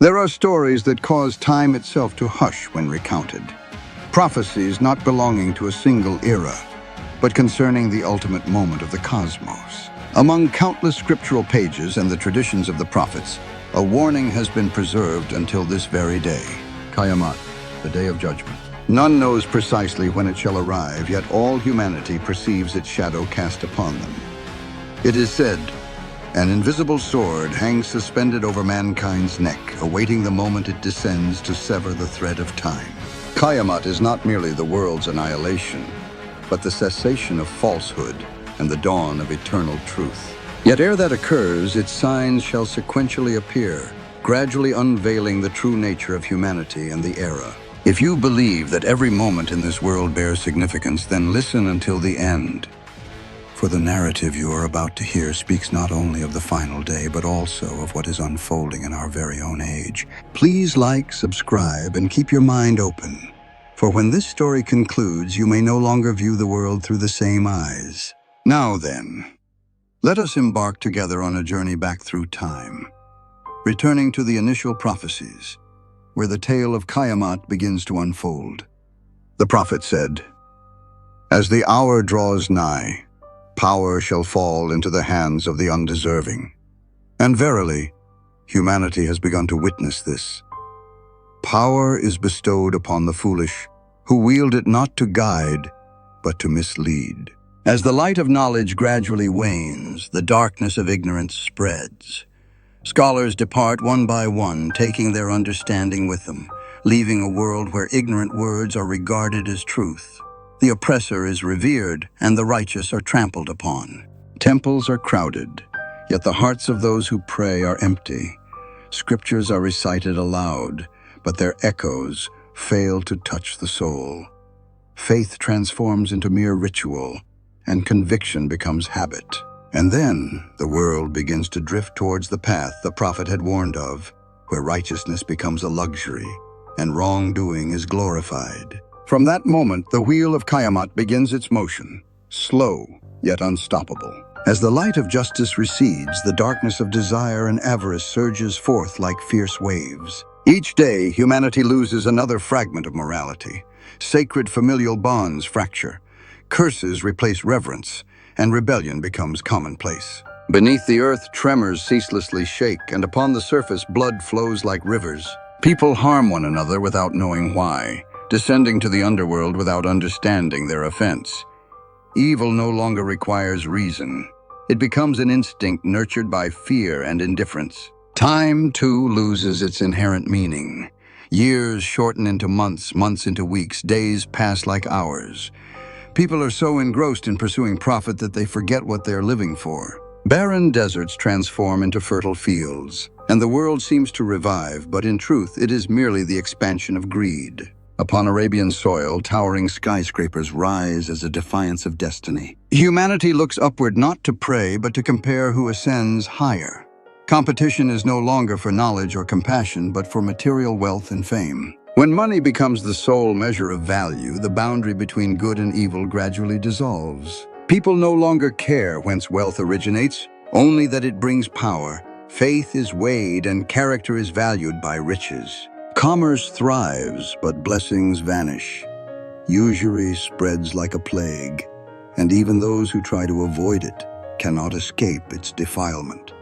There are stories that cause time itself to hush when recounted. Prophecies not belonging to a single era, but concerning the ultimate moment of the cosmos. Among countless scriptural pages and the traditions of the prophets, a warning has been preserved until this very day. Qayamat, the day of judgment. None knows precisely when it shall arrive, yet all humanity perceives its shadow cast upon them. It is said, an invisible sword hangs suspended over mankind's neck, awaiting the moment it descends to sever the thread of time. Qayamat is not merely the world's annihilation, but the cessation of falsehood and the dawn of eternal truth. Yet ere that occurs, its signs shall sequentially appear, gradually unveiling the true nature of humanity and the era. If you believe that every moment in this world bears significance, then listen until the end. For the narrative you are about to hear speaks not only of the final day, but also of what is unfolding in our very own age. Please like, subscribe, and keep your mind open. For when this story concludes, you may no longer view the world through the same eyes. Now then, let us embark together on a journey back through time, returning to the initial prophecies, where the tale of Qayamat begins to unfold. The prophet said, "As the hour draws nigh, power shall fall into the hands of the undeserving." And verily, humanity has begun to witness this. Power is bestowed upon the foolish, who wield it not to guide, but to mislead. As the light of knowledge gradually wanes, the darkness of ignorance spreads. Scholars depart one by one, taking their understanding with them, leaving a world where ignorant words are regarded as truth. The oppressor is revered, and the righteous are trampled upon. Temples are crowded, yet the hearts of those who pray are empty. Scriptures are recited aloud, but their echoes fail to touch the soul. Faith transforms into mere ritual, and conviction becomes habit. And then the world begins to drift towards the path the prophet had warned of, where righteousness becomes a luxury, and wrongdoing is glorified. From that moment, the wheel of Qayamat begins its motion, slow yet unstoppable. As the light of justice recedes, the darkness of desire and avarice surges forth like fierce waves. Each day, humanity loses another fragment of morality. Sacred familial bonds fracture, curses replace reverence, and rebellion becomes commonplace. Beneath the earth, tremors ceaselessly shake, and upon the surface, blood flows like rivers. People harm one another without knowing why, descending to the underworld without understanding their offense. Evil no longer requires reason. It becomes an instinct nurtured by fear and indifference. Time, too, loses its inherent meaning. Years shorten into months, months into weeks, days pass like hours. People are so engrossed in pursuing profit that they forget what they're living for. Barren deserts transform into fertile fields, and the world seems to revive, but in truth, it is merely the expansion of greed. Upon Arabian soil, towering skyscrapers rise as a defiance of destiny. Humanity looks upward not to pray, but to compare who ascends higher. Competition is no longer for knowledge or compassion, but for material wealth and fame. When money becomes the sole measure of value, the boundary between good and evil gradually dissolves. People no longer care whence wealth originates, only that it brings power. Faith is weighed and character is valued by riches. Commerce thrives, but blessings vanish. Usury spreads like a plague, and even those who try to avoid it cannot escape its defilement.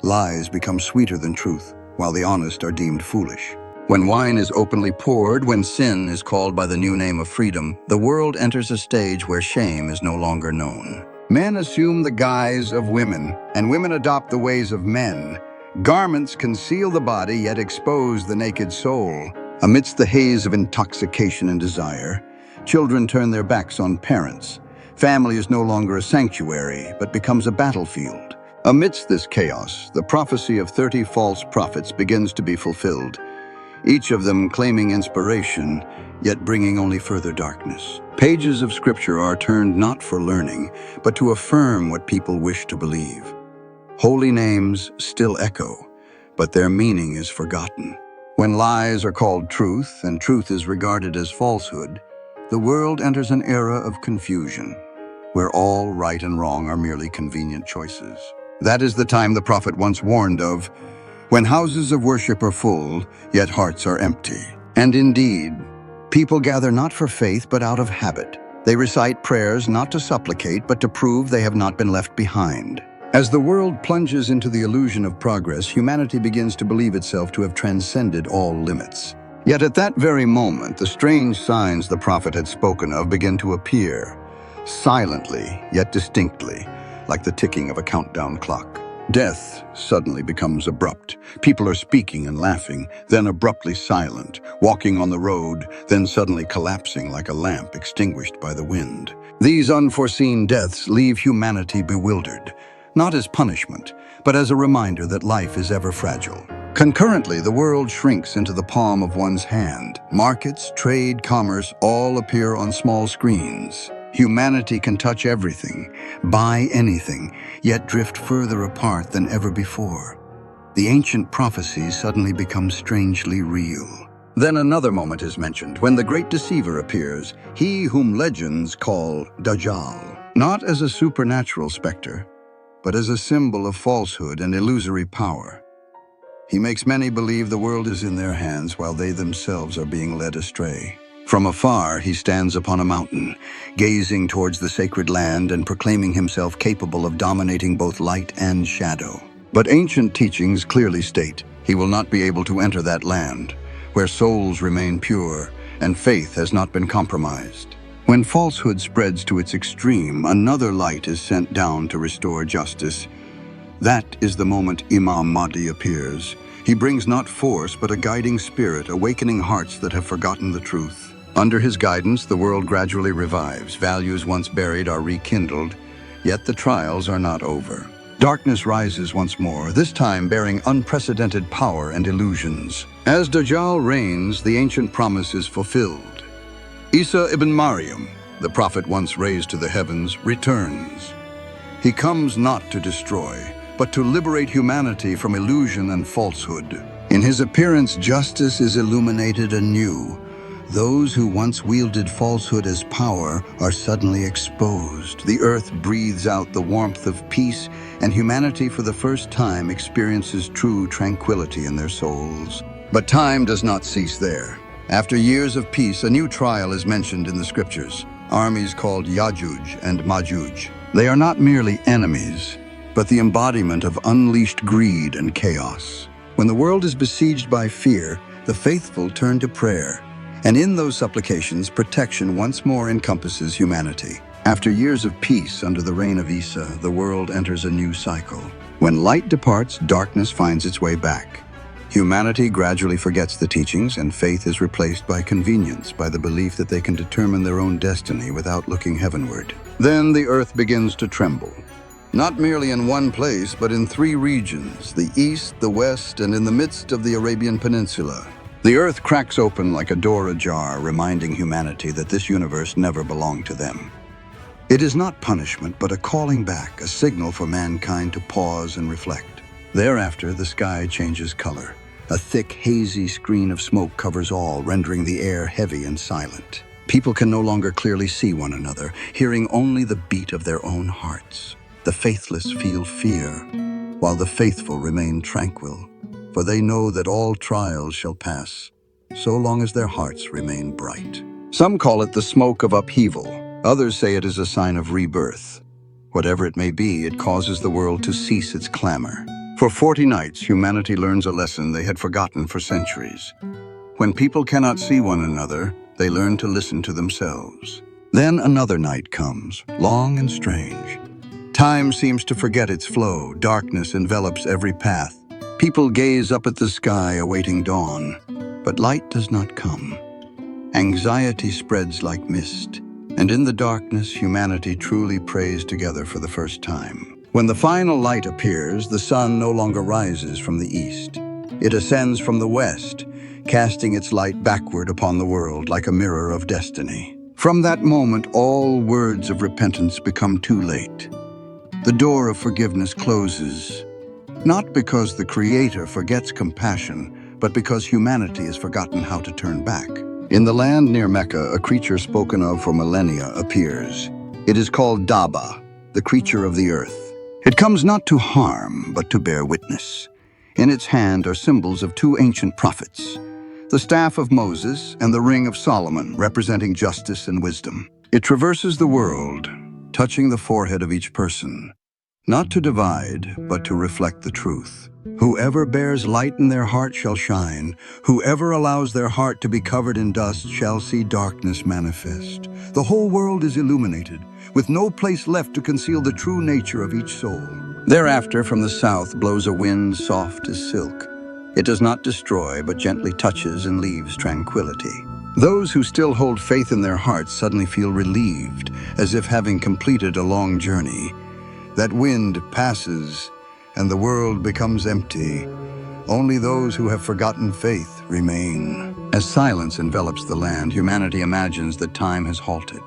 Lies become sweeter than truth, while the honest are deemed foolish. When wine is openly poured, when sin is called by the new name of freedom, the world enters a stage where shame is no longer known. Men assume the guise of women, and women adopt the ways of men. Garments conceal the body, yet expose the naked soul. Amidst the haze of intoxication and desire, children turn their backs on parents. Family is no longer a sanctuary, but becomes a battlefield. Amidst this chaos, the prophecy of 30 false prophets begins to be fulfilled, each of them claiming inspiration, yet bringing only further darkness. Pages of scripture are turned not for learning, but to affirm what people wish to believe. Holy names still echo, but their meaning is forgotten. When lies are called truth, and truth is regarded as falsehood, the world enters an era of confusion, where all right and wrong are merely convenient choices. That is the time the prophet once warned of, when houses of worship are full, yet hearts are empty. And indeed, people gather not for faith, but out of habit. They recite prayers not to supplicate, but to prove they have not been left behind. As the world plunges into the illusion of progress, humanity begins to believe itself to have transcended all limits. Yet at that very moment, the strange signs the prophet had spoken of begin to appear, silently yet distinctly, like the ticking of a countdown clock. Death suddenly becomes abrupt. People are speaking and laughing, then abruptly silent, walking on the road, then suddenly collapsing like a lamp extinguished by the wind. These unforeseen deaths leave humanity bewildered, not as punishment, but as a reminder that life is ever fragile. Concurrently, the world shrinks into the palm of one's hand. Markets, trade, commerce, all appear on small screens. Humanity can touch everything, buy anything, yet drift further apart than ever before. The ancient prophecies suddenly become strangely real. Then another moment is mentioned, when the great Deceiver appears, he whom legends call Dajjal, not as a supernatural specter, but as a symbol of falsehood and illusory power. He makes many believe the world is in their hands while they themselves are being led astray. From afar, he stands upon a mountain, gazing towards the sacred land and proclaiming himself capable of dominating both light and shadow. But ancient teachings clearly state he will not be able to enter that land, where souls remain pure and faith has not been compromised. When falsehood spreads to its extreme, another light is sent down to restore justice. That is the moment Imam Mahdi appears. He brings not force, but a guiding spirit, awakening hearts that have forgotten the truth. Under his guidance, the world gradually revives. Values once buried are rekindled, yet the trials are not over. Darkness rises once more, this time bearing unprecedented power and illusions. As Dajjal reigns, the ancient promise is fulfilled. Isa ibn Maryam, the prophet once raised to the heavens, returns. He comes not to destroy, but to liberate humanity from illusion and falsehood. In his appearance, justice is illuminated anew. Those who once wielded falsehood as power are suddenly exposed. The earth breathes out the warmth of peace, and humanity for the first time experiences true tranquility in their souls. But time does not cease there. After years of peace, a new trial is mentioned in the scriptures. Armies called Yajuj and Majuj. They are not merely enemies, but the embodiment of unleashed greed and chaos. When the world is besieged by fear, the faithful turn to prayer. And in those supplications, protection once more encompasses humanity. After years of peace under the reign of Isa, the world enters a new cycle. When light departs, darkness finds its way back. Humanity gradually forgets the teachings, and faith is replaced by convenience, by the belief that they can determine their own destiny without looking heavenward. Then the earth begins to tremble. Not merely in one place, but in three regions, the east, the west, and in the midst of the Arabian Peninsula. The earth cracks open like a door ajar, reminding humanity that this universe never belonged to them. It is not punishment, but a calling back, a signal for mankind to pause and reflect. Thereafter, the sky changes color. A thick, hazy screen of smoke covers all, rendering the air heavy and silent. People can no longer clearly see one another, hearing only the beat of their own hearts. The faithless feel fear, while the faithful remain tranquil, for they know that all trials shall pass, so long as their hearts remain bright. Some call it the smoke of upheaval. Others say it is a sign of rebirth. Whatever it may be, it causes the world to cease its clamor. For 40 nights, humanity learns a lesson they had forgotten for centuries. When people cannot see one another, they learn to listen to themselves. Then another night comes, long and strange. Time seems to forget its flow. Darkness envelops every path. People gaze up at the sky, awaiting dawn, but light does not come. Anxiety spreads like mist, and in the darkness, humanity truly prays together for the first time. When the final light appears, the sun no longer rises from the east. It ascends from the west, casting its light backward upon the world like a mirror of destiny. From that moment, all words of repentance become too late. The door of forgiveness closes, not because the Creator forgets compassion, but because humanity has forgotten how to turn back. In the land near Mecca, a creature spoken of for millennia appears. It is called Dabbah, the creature of the earth. It comes not to harm, but to bear witness. In its hand are symbols of two ancient prophets, the staff of Moses and the ring of Solomon, representing justice and wisdom. It traverses the world, touching the forehead of each person, not to divide, but to reflect the truth. Whoever bears light in their heart shall shine. Whoever allows their heart to be covered in dust shall see darkness manifest. The whole world is illuminated, with no place left to conceal the true nature of each soul. Thereafter, from the south blows a wind soft as silk. It does not destroy, but gently touches and leaves tranquility. Those who still hold faith in their hearts suddenly feel relieved, as if having completed a long journey. That wind passes, and the world becomes empty. Only those who have forgotten faith remain. As silence envelops the land, humanity imagines that time has halted.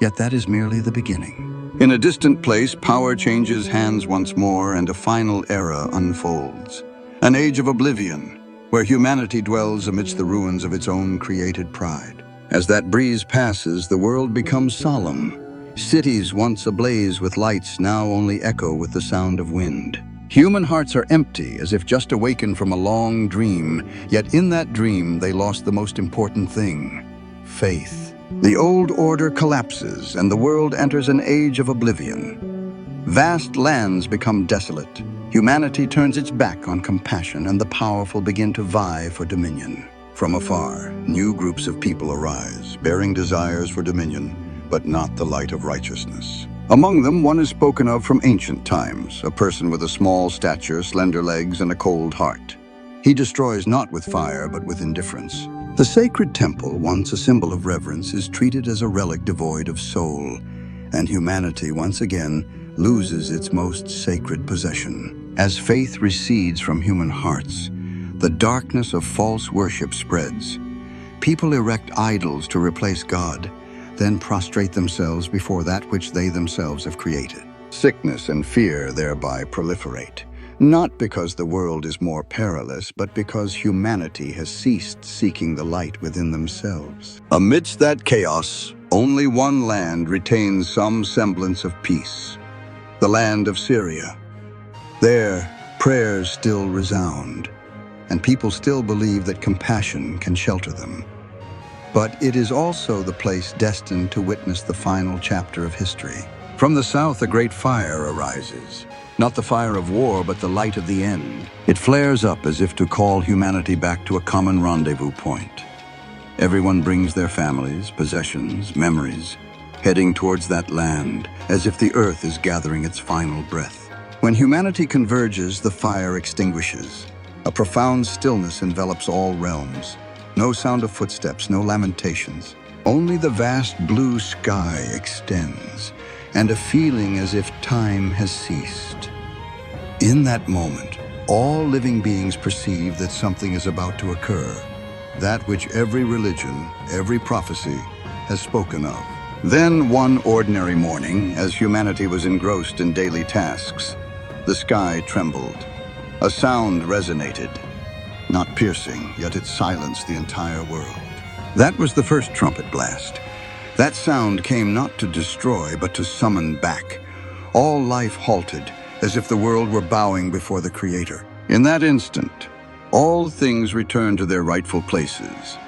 Yet that is merely the beginning. In a distant place, power changes hands once more, and a final era unfolds. An age of oblivion, where humanity dwells amidst the ruins of its own created pride. As that breeze passes, the world becomes solemn. Cities once ablaze with lights now only echo with the sound of wind. Human hearts are empty, as if just awakened from a long dream, yet in that dream they lost the most important thing: faith. The old order collapses, and the world enters an age of oblivion. Vast lands become desolate. Humanity turns its back on compassion, and the powerful begin to vie for dominion. From afar, new groups of people arise, bearing desires for dominion, but not the light of righteousness. Among them, one is spoken of from ancient times, a person with a small stature, slender legs, and a cold heart. He destroys not with fire, but with indifference. The sacred temple, once a symbol of reverence, is treated as a relic devoid of soul, and humanity once again loses its most sacred possession. As faith recedes from human hearts, the darkness of false worship spreads. People erect idols to replace God, then prostrate themselves before that which they themselves have created. Sickness and fear thereby proliferate, not because the world is more perilous, but because humanity has ceased seeking the light within themselves. Amidst that chaos, only one land retains some semblance of peace: the land of Syria. There, prayers still resound, and people still believe that compassion can shelter them. But it is also the place destined to witness the final chapter of history. From the south, a great fire arises. Not the fire of war, but the light of the end. It flares up as if to call humanity back to a common rendezvous point. Everyone brings their families, possessions, memories, heading towards that land, as if the earth is gathering its final breath. When humanity converges, the fire extinguishes. A profound stillness envelops all realms. No sound of footsteps, no lamentations. Only the vast blue sky extends, and a feeling as if time has ceased. In that moment, all living beings perceive that something is about to occur, that which every religion, every prophecy has spoken of. Then, one ordinary morning, as humanity was engrossed in daily tasks, the sky trembled. A sound resonated. Not piercing, yet it silenced the entire world. That was the first trumpet blast. That sound came not to destroy, but to summon back. All life halted, as if the world were bowing before the Creator. In that instant, all things returned to their rightful places.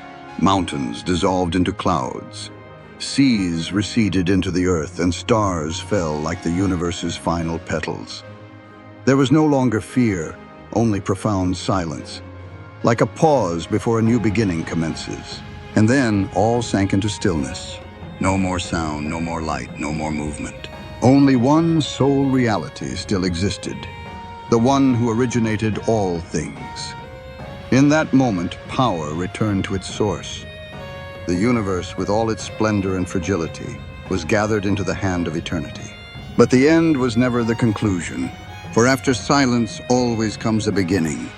Mountains dissolved into clouds. Seas receded into the earth, and stars fell like the universe's final petals. There was no longer fear, only profound silence. Like a pause before a new beginning commences. And then all sank into stillness. No more sound, no more light, no more movement. Only one sole reality still existed, the one who originated all things. In that moment, power returned to its source. The universe, with all its splendor and fragility, was gathered into the hand of eternity. But the end was never the conclusion, for after silence always comes a beginning.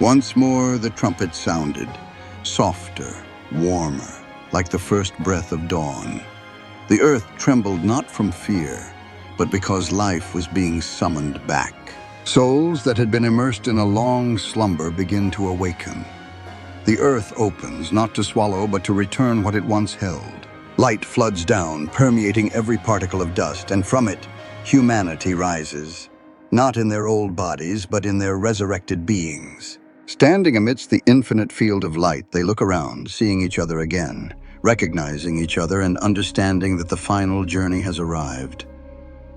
Once more the trumpet sounded, softer, warmer, like the first breath of dawn. The earth trembled not from fear, but because life was being summoned back. Souls that had been immersed in a long slumber begin to awaken. The earth opens, not to swallow, but to return what it once held. Light floods down, permeating every particle of dust, and from it, humanity rises. not in their old bodies, but in their resurrected beings. Standing amidst the infinite field of light, they look around, seeing each other again, recognizing each other and understanding that the final journey has arrived.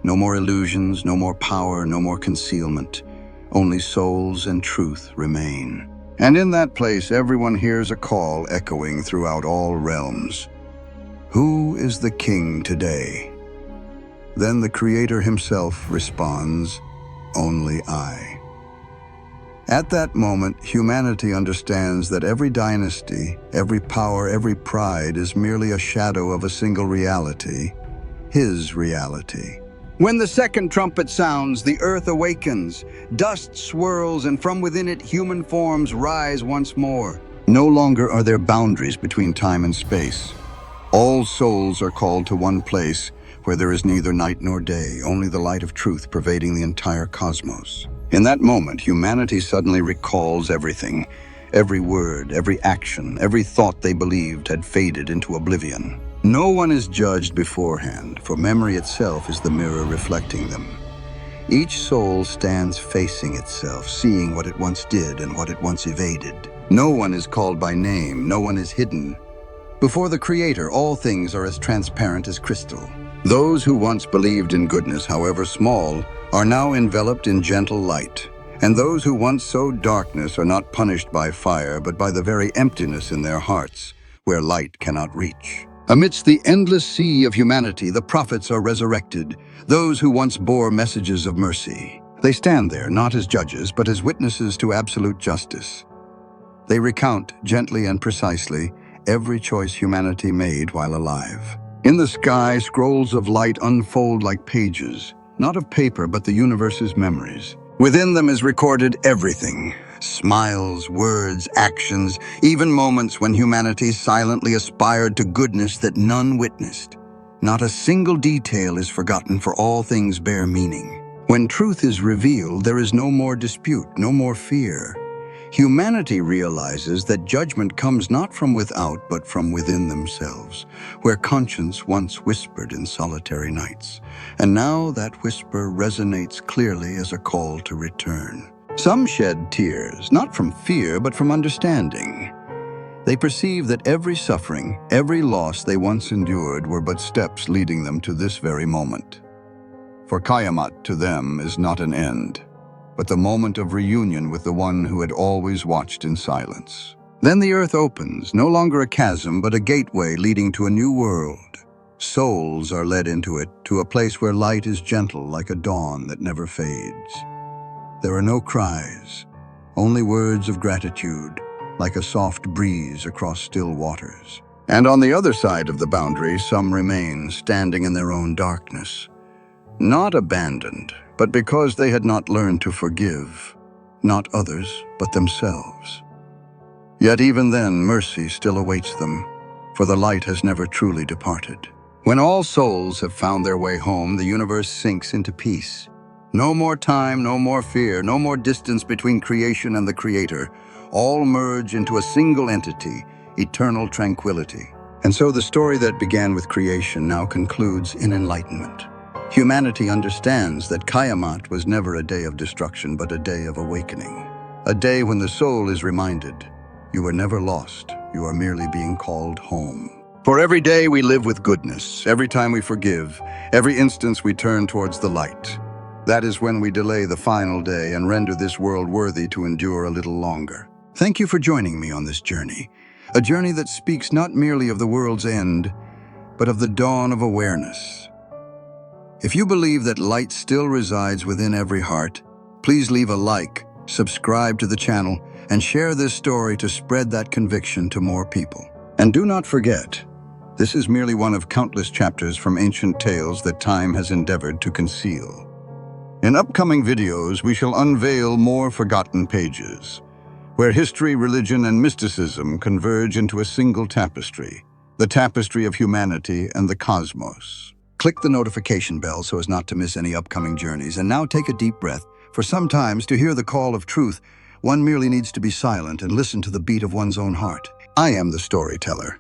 No more illusions, no more power, no more concealment. Only souls and truth remain. And in that place, everyone hears a call echoing throughout all realms. Who is the king today? Then the Creator himself responds, only I. At that moment, humanity understands that every dynasty, every power, every pride is merely a shadow of a single reality, his reality. When the second trumpet sounds, the earth awakens, dust swirls, and from within it human forms rise once more. No longer are there boundaries between time and space. All souls are called to one place, where there is neither night nor day, only the light of truth pervading the entire cosmos. In that moment, humanity suddenly recalls everything. Every word, every action, every thought they believed had faded into oblivion. No one is judged beforehand, for memory itself is the mirror reflecting them. Each soul stands facing itself, seeing what it once did and what it once evaded. No one is called by name, no one is hidden. Before the Creator, all things are as transparent as crystal. Those who once believed in goodness, however small, are now enveloped in gentle light. And those who once sowed darkness are not punished by fire, but by the very emptiness in their hearts, where light cannot reach. Amidst the endless sea of humanity, the prophets are resurrected, those who once bore messages of mercy. They stand there not as judges, but as witnesses to absolute justice. They recount, gently and precisely, every choice humanity made while alive. In the sky, scrolls of light unfold like pages, not of paper, but the universe's memories. Within them is recorded everything: smiles, words, actions, even moments when humanity silently aspired to goodness that none witnessed. Not a single detail is forgotten, for all things bear meaning. When truth is revealed, there is no more dispute, no more fear. Humanity realizes that judgment comes not from without, but from within themselves, where conscience once whispered in solitary nights. And now that whisper resonates clearly as a call to return. Some shed tears, not from fear, but from understanding. They perceive that every suffering, every loss they once endured were but steps leading them to this very moment. For Qayamat to them is not an end, but the moment of reunion with the one who had always watched in silence. Then the earth opens, no longer a chasm, but a gateway leading to a new world. Souls are led into it, to a place where light is gentle like a dawn that never fades. There are no cries, only words of gratitude, like a soft breeze across still waters. And on the other side of the boundary, some remain, standing in their own darkness. Not abandoned, but because they had not learned to forgive, not others, but themselves. Yet even then, mercy still awaits them, for the light has never truly departed. When all souls have found their way home, the universe sinks into peace. No more time, no more fear, no more distance between creation and the Creator. All merge into a single entity, eternal tranquility. And so the story that began with creation now concludes in enlightenment. Humanity understands that Qayamat was never a day of destruction, but a day of awakening. A day when the soul is reminded, you were never lost, you are merely being called home. For every day we live with goodness, every time we forgive, every instance we turn towards the light. That is when we delay the final day and render this world worthy to endure a little longer. Thank you for joining me on this journey, a journey that speaks not merely of the world's end, but of the dawn of awareness. If you believe that light still resides within every heart, please leave a like, subscribe to the channel, and share this story to spread that conviction to more people. And do not forget, this is merely one of countless chapters from ancient tales that time has endeavored to conceal. In upcoming videos, we shall unveil more forgotten pages, where history, religion, and mysticism converge into a single tapestry, the tapestry of humanity and the cosmos. Click the notification bell so as not to miss any upcoming journeys. And now take a deep breath, for sometimes to hear the call of truth, one merely needs to be silent and listen to the beat of one's own heart. I am the storyteller,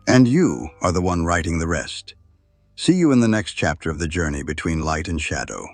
and you are the one writing the rest. See you in the next chapter of the journey between light and shadow.